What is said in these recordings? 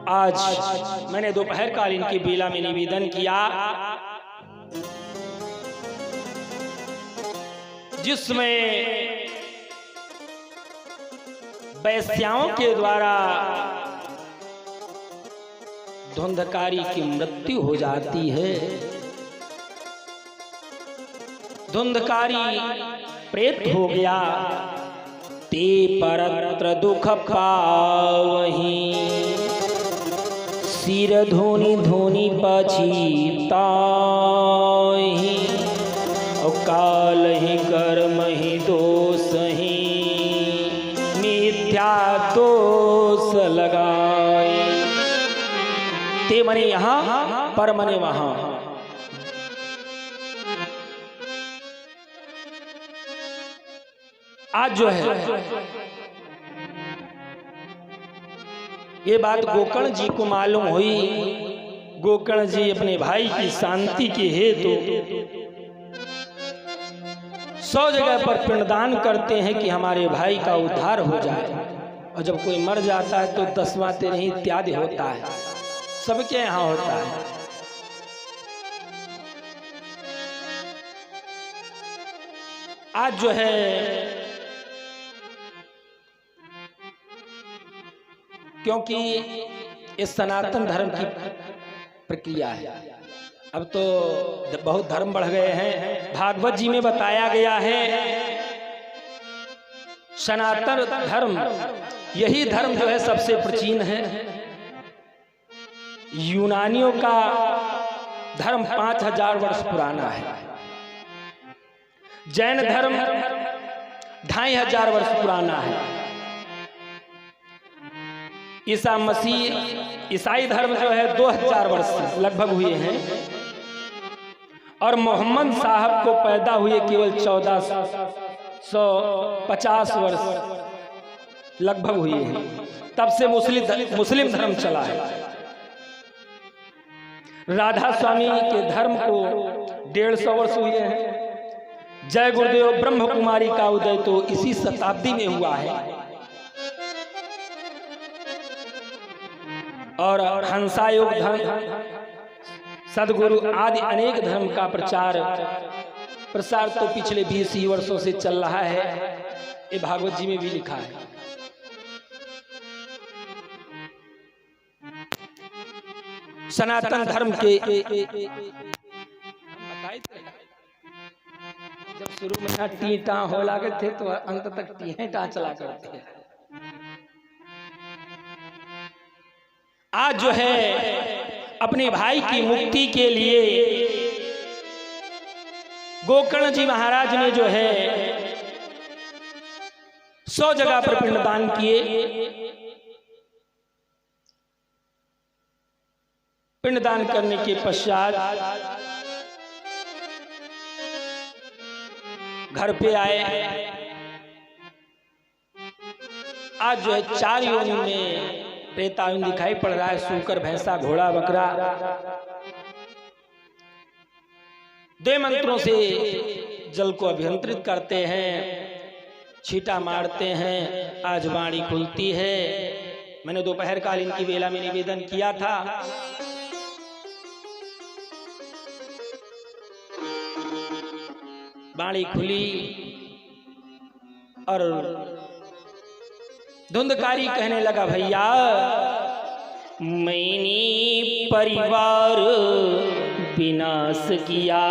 आज मैंने दोपहर कालीन की बेला में निवेदन किया, जिसमें वैश्याओं के द्वारा धुंधकारी की मृत्यु हो जाती है। धुंधकारी प्रेत हो गया, ते परत्र दुख पावहीं, सिर धोनी धोनी पछीताहीं, और काल ही कर्म ही दोष ही, मिथ्या दोष लगाए। ते मने यहाँ, पर मने वहां। आज जो है ये बात गोकर्ण जी को मालूम हुई। गोकर्ण जी अपने भाई की शांति के हेतु 100 जगह पर पिंडदान करते हैं कि हमारे भाई का उद्धार हो जाए। और जब कोई मर जाता है तो 10वां तेरह इत्यादि होता है, सबके यहाँ होता है। आज जो है क्योंकि इस सनातन धर्म की प्रक्रिया है, अब तो बहुत धर्म बढ़ गए हैं। भागवत जी में बताया गया है सनातन धर्म, यही धर्म जो है सबसे प्राचीन है। यूनानियों का धर्म 5000 वर्ष पुराना है। जैन धर्म 2500 वर्ष पुराना है। ईसा मसीह ईसाई धर्म जो है 2000 वर्ष लगभग हुए हैं। और मोहम्मद साहब को पैदा हुए केवल 1450 वर्ष लगभग हुए हैं। तब से मुस्लिम धर्म चला है। राधा स्वामी के धर्म को 150 वर्ष हुए हैं। जय गुरुदेव ब्रह्म कुमारी का उदय तो इसी शताब्दी में हुआ है। और हंसायोग धर्म, सदगुरु आदि अनेक धर्म का प्रसार तो पिछले 20 वर्षों से चल रहा है। ये भागवत जी में भी लिखा है। सनातन धर्म के जब शुरू में टीटा हो लागे थे तो अंत तक टीटा चला करते हैं। आज जो है अपने भाई की मुक्ति के लिए गोकर्ण जी महाराज ने जो है 100 जगह पर पिंडदान किए। पिंडदान करने के पश्चात घर पे आए। आज जो है 4 योनि में प्रेतायुन दिखाई पड़ रहा है। सूकर, भैंसा, घोड़ा, बकरा। दे मंत्रों से जल को अभियंत्रित करते हैं, छींटा मारते हैं। आज वाणी खुलती है। मैंने दोपहर कालीन की बेला में निवेदन किया था। वाणी खुली और धुंधकारी कहने लगा, भैया मैंने परिवार विनाश किया,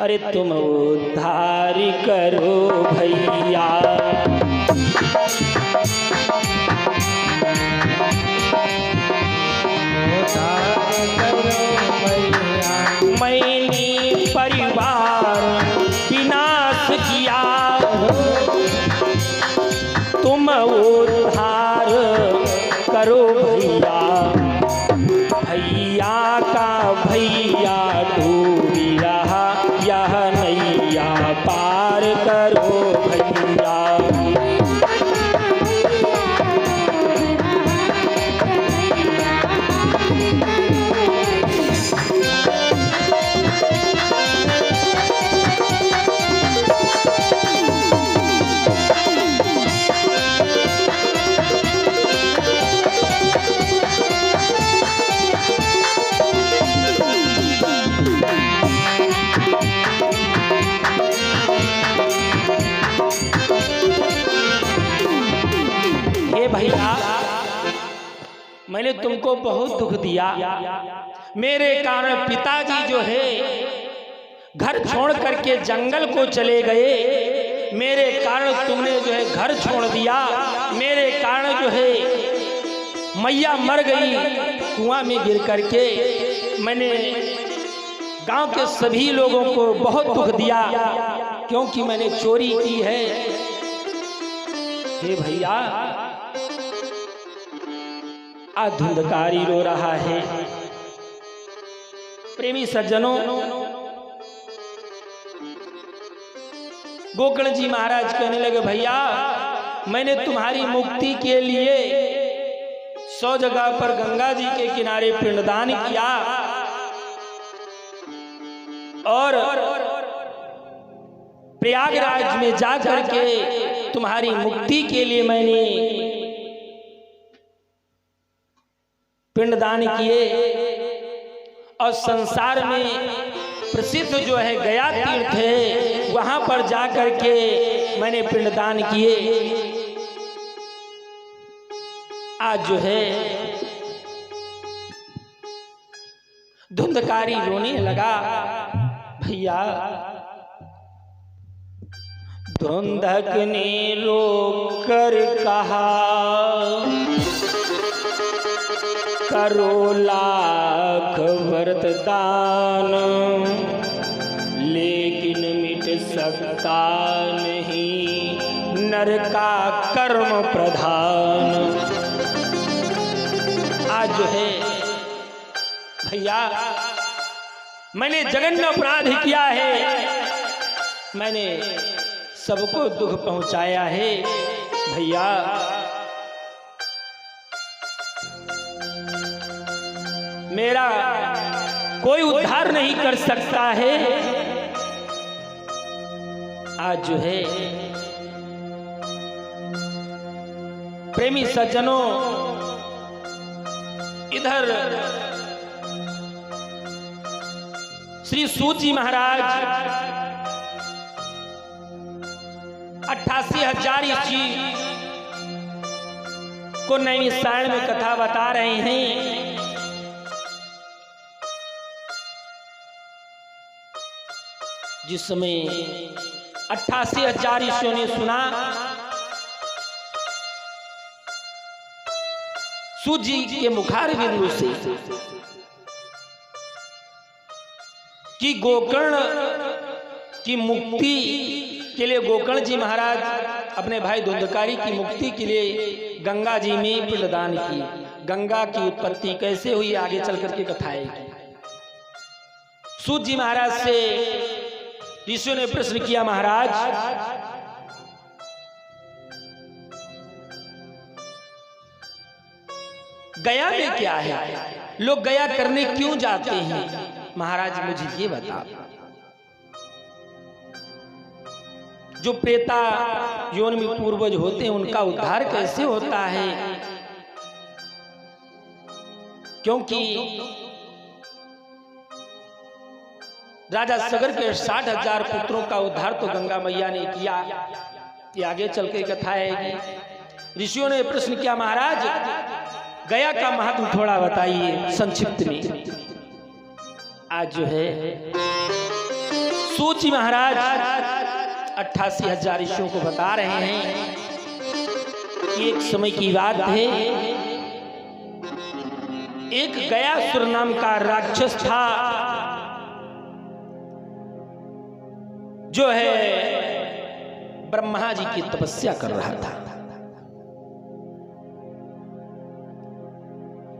अरे तुम उद्धार करो भैया। मैंने परिवार विनाश किया, तुम उद्धार करो भैया। भैया का भैया डूबी रहा, यह नैया पार करो भैया। मैंने तुमको बहुत दुख दिया, मेरे कारण पिताजी जो है घर छोड़ करके जंगल को चले गए, मेरे कारण तुमने जो है घर छोड़ दिया, मेरे कारण जो है मैया मर गई कुआं में गिर करके, मैंने गांव के सभी लोगों को बहुत दुख दिया क्योंकि मैंने चोरी की है। हे भैया, आज धुंधकारी रो रहा है। प्रेमी सज्जनों, गोकर्ण जी महाराज कहने लगे, भैया मैंने तुम्हारी मुक्ति के लिए 100 जगह पर गंगा जी के किनारे पिंडदान किया और प्रयागराज में जाकर के तुम्हारी मुक्ति के लिए मैंने पिंडदान किए और संसार में प्रसिद्ध जो है गया तीर्थ है, वहां पर जाकर के मैंने पिंडदान किए। आज जो है धुंधकारी रोने लगा। भैया, धुंधक ने रोक कर कहा, करो लाख व्रत दान, लेकिन मिट सकता नहीं नर का कर्म प्रधान। आज जो है भैया, मैंने जघन्य अपराध किया है, मैंने सबको दुख पहुंचाया है। भैया, मेरा कोई उद्धार नहीं कर सकता है। आज जो है प्रेमी सज्जनों, इधर श्री सूत जी महाराज 88,000 ईस्वी को नैमिषारण्य में कथा बता रहे हैं। जिस समय 88,000 ईस्वियों ने सुना सूत जी के मुखार बिंदु से कि गोकर्ण की मुक्ति के लिए गोकर्ण जी महाराज अपने भाई धुंधकारी की मुक्ति के लिए गंगा जी में पिंडदान की। गंगा की उत्पत्ति कैसे हुई आगे चल करके कथा आएगी। सूत जी महाराज से ऋषियों ने प्रश्न किया, महाराज गया में क्या है, लोग गया करने क्यों जाते हैं? महाराज मुझे ये बता, जो प्रेता योनि में पूर्वज होते हैं उनका उद्धार कैसे होता है? क्योंकि राजा सगर के 60,000 पुत्रों का उद्धार तो गंगा मैया ने किया। ये आगे चल के कथा आएगी। ऋषियों ने प्रश्न किया, महाराज गया का महत्व थोड़ा बताइए संक्षिप्त में। आज जो है सूत जी महाराज 88,000 ऋषियों को बता रहे हैं। एक समय की बात है, एक गयासुर नाम का राक्षस था, जो है ब्रह्मा जी की तपस्या कर रहा था।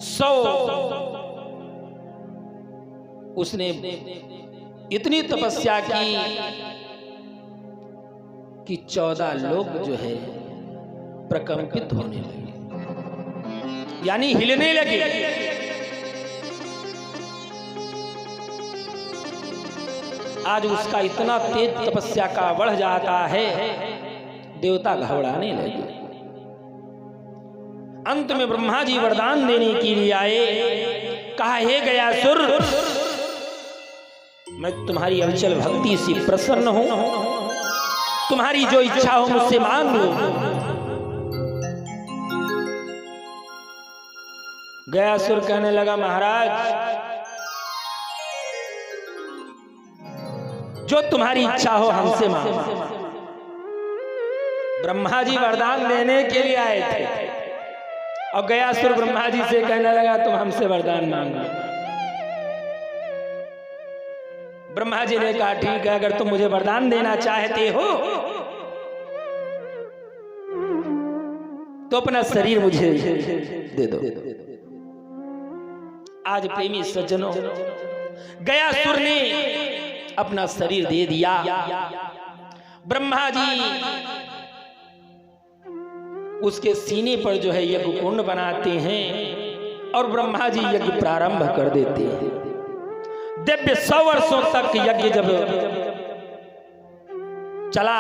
100 उसने इतनी तपस्या की कि 14 लोग जो है प्रकंपित होने लगे, यानी हिलने लगे। आज उसका इतना तेज तपस्या का बढ़ जाता है, देवता घबराने लगे। अंत में ब्रह्मा जी वरदान देने के लिए आए। कहा, हे गयासुर, मैं तुम्हारी अविचल भक्ति से प्रसन्न हूं, तुम्हारी जो इच्छा हो मुझसे मांग लो। गयासुर कहने लगा, महाराज जो तुम्हारी इच्छा हो हमसे मांगो। ब्रह्मा जी वरदान देने के लिए आए थे और गयासुर ब्रह्मा जी से कहने लगा तुम हमसे वरदान मांगो। ब्रह्मा जी ने कहा ठीक है, अगर तुम मुझे वरदान देना चाहते हो तो अपना शरीर मुझे दे दो। आज प्रेमी सज्जनों, गयासुर ने अपना शरीर दे दिया। ब्रह्मा जी उसके सीने पर जो है यज्ञ कुंड बनाते हैं और ब्रह्मा जी यज्ञ प्रारंभ कर देते हैं। दिव्य 100 वर्षों तक यज्ञ जब चला,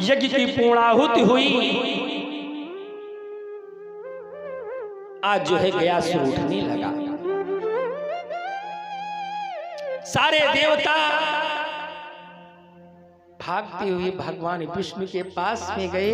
यज्ञ की पूर्णाहुति हुई, आज जो है गयासुर उठने लगा। सारे देवता भागते हुए भगवान विष्णु के पास में गए,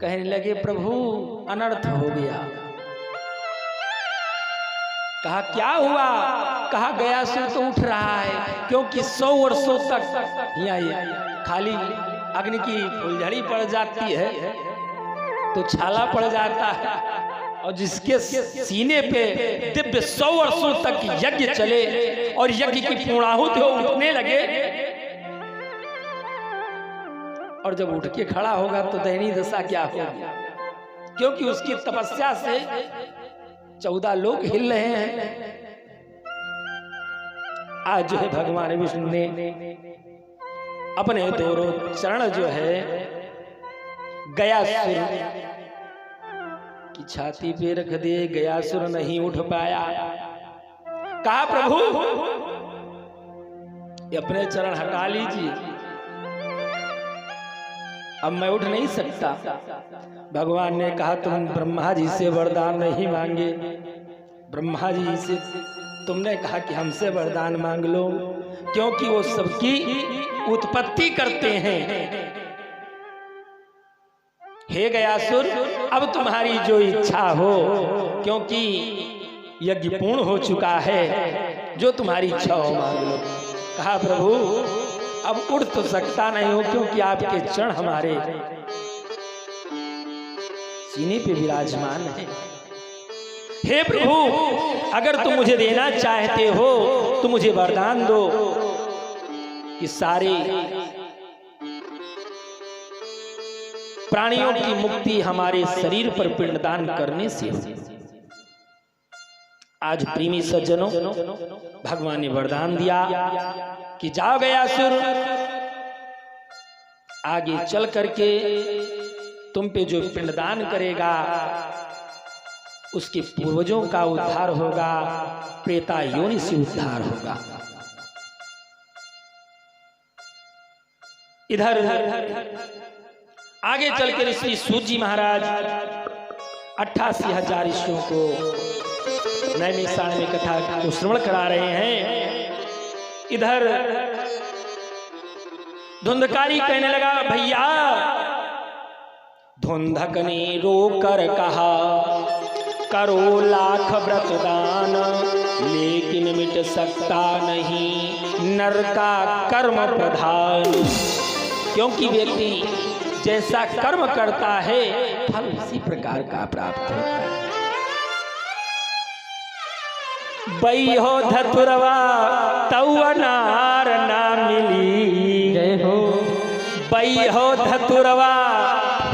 कहने लगे प्रभु अनर्थ हो गया। कहा क्या हुआ? कहा गयासुर तो उठ रहा है, क्योंकि 100 वर्षों तक यहाँ खाली अग्नि की फुलझड़ी पड़ जाती है तो छाला पड़ जाता है, और जिसके सीने पे दिव्य 100 वर्षों तक यज्ञ चले और यज्ञ की पूर्णाहुति हो, उठने लगे, और जब उठ के खड़ा होगा तो दयनीय दशा क्या होगी, क्योंकि उसकी तपस्या से 14 लोग हिल रहे हैं। आज जो है भगवान विष्णु ने अपने दोनों चरण जो है गयासुर की छाती पे रख दिए। गयासुर नहीं उठ पाया। कहा प्रभु ये अपने चरण हटा लीजिए, अब मैं उठ नहीं सकता। भगवान ने कहा तुम ब्रह्मा जी से वरदान नहीं मांगे, ब्रह्मा जी से तुमने कहा कि हमसे वरदान मांग लो, क्योंकि वो सबकी उत्पत्ति करते हैं। हे गयासुर अब तुम्हारी जो इच्छा हो, क्योंकि यज्ञ पूर्ण हो चुका है, जो तुम्हारी इच्छा हो मांग लो। कहा प्रभु अब उड़ तो सकता नहीं हो, क्योंकि आपके चरण हमारे सीने पे विराजमान है। हे प्रभु अगर तुम मुझे देना चाहते हो तो मुझे वरदान दो कि सारे प्राणियों की मुक्ति हमारे शरीर पर पिंडदान करने से हो। आज प्रेमी सज्जनों भगवान ने वरदान दिया कि जाओ गयासुर, आगे चल करके तुम पे जो पिंडदान करेगा उसके पूर्वजों का उद्धार होगा, प्रेता योनि से उद्धार होगा। इधर आगे चलकर श्री सूत जी महाराज 88,000 ऋषियों को नैमिषारण्य में कथा को श्रवण करा रहे हैं। इधर धुंधकारी कहने लगा भैया धुंधक ने रोकर कहा करो लाख व्रत दान, लेकिन मिट सकता नहीं नर का कर्म प्रधान। क्योंकि व्यक्ति जैसा कर्म करता है फल उसी प्रकार का प्राप्त होता है। बई हो धतुरवा तऊ अनार ना मिली, जय हो। बई हो धतुरवा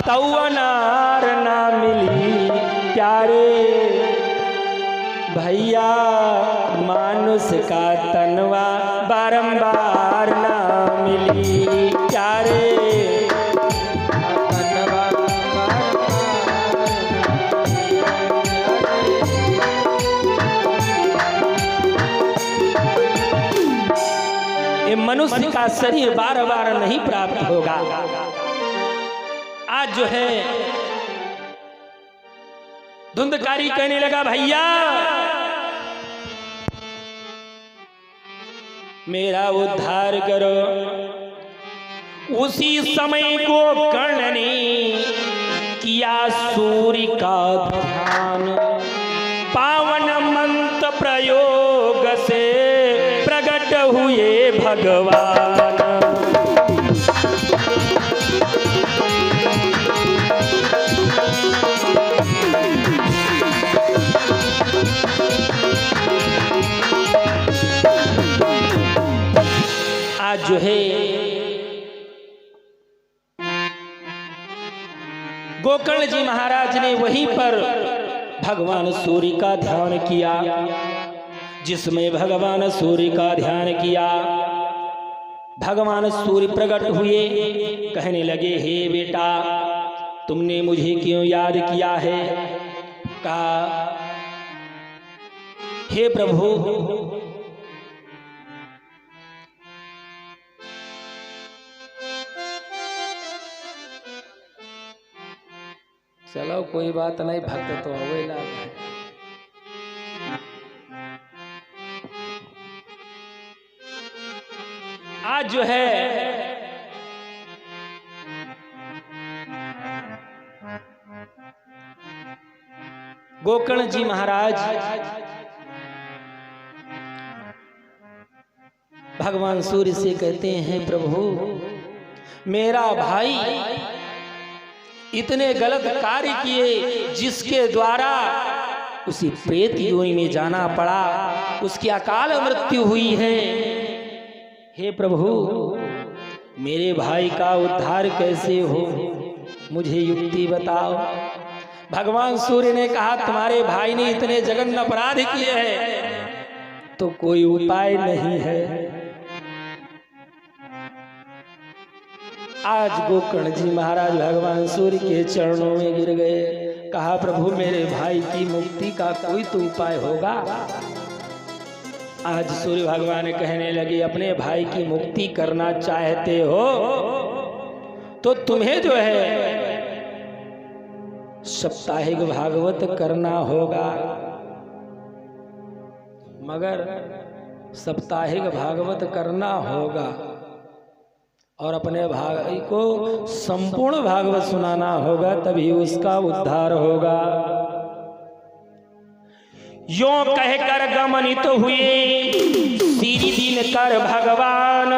तऊ अनार ना मिली, प्यारे भैया मानुष का तनवा बारंबार ना मिली, प्यारे मनुष्य का शरीर बार बार नहीं प्राप्त होगा। आज जो है धुंधकारी कहने लगा भैया मेरा उद्धार करो। उसी समय को कर्ण ने किया सूर्य का ध्यान, पावन मंत्र प्रयोग से प्रकट हुए भगवान। आज जो है गोकर्ण जी महाराज ने वहीं पर भगवान सूर्य का ध्यान किया। जिसमें भगवान सूर्य का ध्यान किया, भगवान सूर्य प्रकट हुए, कहने लगे, हे बेटा, तुमने मुझे क्यों याद किया है? कहा, हे प्रभु, चलो कोई बात नहीं, भक्त तो अवेला है। आज जो है गोकर्ण जी महाराज भगवान सूर्य से कहते हैं, प्रभु, मेरा भाई इतने गलत कार्य किए जिसके द्वारा उसी प्रेत योनि में जाना पड़ा, उसकी अकाल मृत्यु हुई है। हे प्रभु, मेरे भाई का उद्धार कैसे हो, मुझे युक्ति बताओ। भगवान सूर्य ने कहा, तुम्हारे भाई ने इतने जघन्य अपराध किए हैं तो कोई उपाय नहीं है। आज गोकर्ण जी महाराज भगवान सूर्य के चरणों में गिर गए। कहा, प्रभु, मेरे भाई की मुक्ति का कोई तो उपाय होगा। आज सूर्य भगवान कहने लगे, अपने भाई की मुक्ति करना चाहते हो तो तुम्हें जो है साप्ताहिक भागवत करना होगा। मगर साप्ताहिक भागवत करना होगा और अपने भाई को संपूर्ण भागवत सुनाना होगा, तभी उसका उद्धार होगा। यों कहकर गमनित हुए सीरी दिन कर भगवान,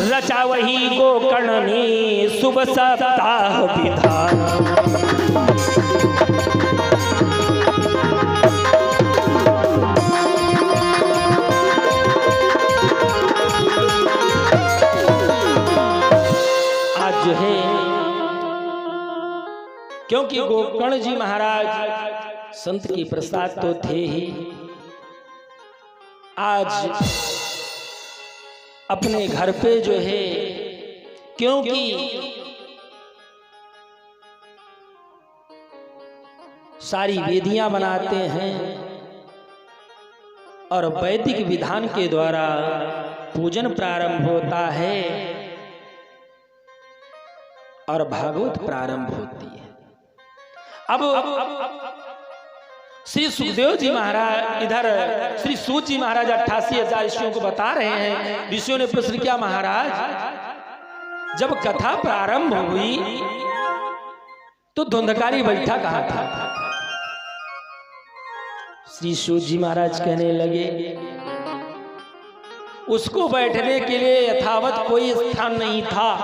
रचा वही गोकर्ण ने शुभ सप्ताह विधान। आज है क्योंकि गोकर्ण जी महाराज संत की प्रसाद तो थे ही, आज अपने घर पे जो है, क्योंकि सारी वेदियां बनाते हैं और वैदिक विधान के द्वारा पूजन प्रारंभ होता है और भागवत प्रारंभ होती है। अब श्री सुखदेव जी महाराज इधर श्री सूत जी महाराज 88,000 ऋषियों को बता रहे हैं। ऋषियों ने प्रश्न किया, महाराज, जब कथा प्रारंभ हुई तो धुंधकारी बैठा कहाँ था? श्री सूत जी महाराज कहने लगे, उसको बैठने के लिए यथावत कोई स्थान नहीं था।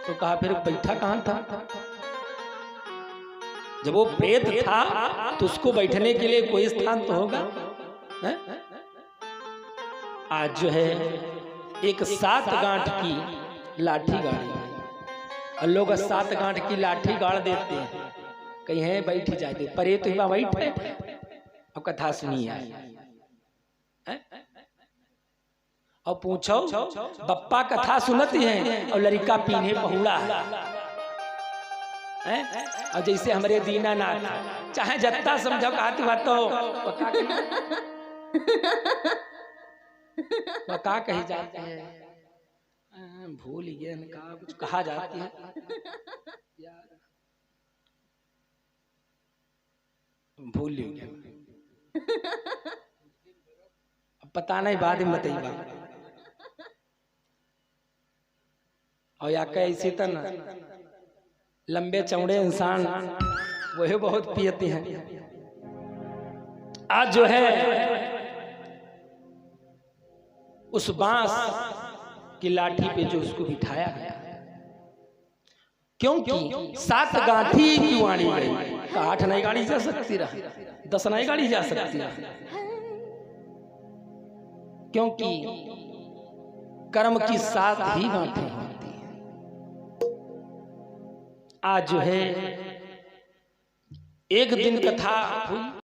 तो कहा, फिर बैठा कहाँ था? जब वो प्रेत था तो उसको बैठने के लिए कोई स्थान तो होगा। है? आज जो है एक 7 गांठ की लाठी गाड़ी और लोग 7 गांठ की लाठी गाड़ देते हैं, कहीं है बैठ जाते, परे तो हिमा बैठे अब कथा सुनी है। और पूछो, बप्पा कथा सुनती हैं और लड़का पीने पहुड़ा है। और जैसे हमारे दीनानाथ, चाहे जत्ता समझो कहती बात तो वका कही जाते हैं, भूल गए कहा, कुछ कहा जाती है यार, भूल गए, अब पता नहीं, बाद में बताइए। और या कैसे तो न लंबे चौड़े इंसान वही बहुत पियते हैं। आज जो है उस बांस की लाठी पे जो उसको बिठाया गया, क्योंकि 7 गांठी की वाणी गई, 8 नहीं गाड़ी जा सकती रहा, 10 नहीं गाड़ी जा सकती रहा, क्योंकि कर्म की 7 ही गांठें होती हैं। आज जो है एक दिन कथा हुई,